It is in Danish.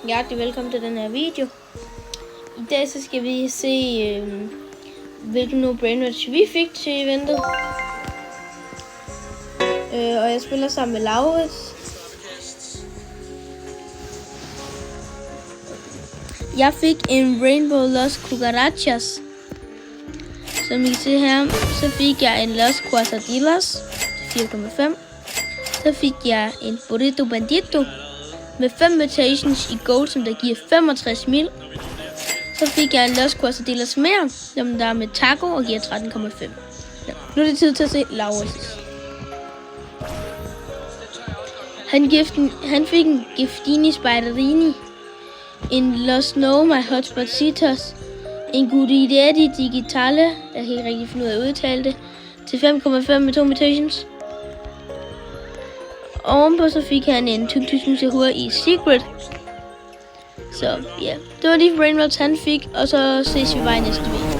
Hjertelig velkommen til den her video. I dag så skal vi se, hvilke nogle brainwash vi fik til eventet. Og jeg spiller sammen med Laurits. Jeg fik en Rainbow Los Cucarachas. Som I kan se her, så fik jeg en Los Quesadillas til 4,5. Så fik jeg en Burrito Bandito med 5 mutations i gold, som der giver 65 mil. Så fik jeg en Los Quesadillas mere, som der er med taco og giver 13,5. Ja. Nu er det tid til at se Laurits. Han fik en Giftini Spiderini, en Los Noma Hotspot Citos, en Gurideri Digitale, jeg kan ikke rigtig finde ud af at udtale det, til 5,5 med 2 mutations. Ovenpå så fik han en Tung Sahur i Secret. Så ja, det var de brainwash han fik, og så ses vi bare i næste video.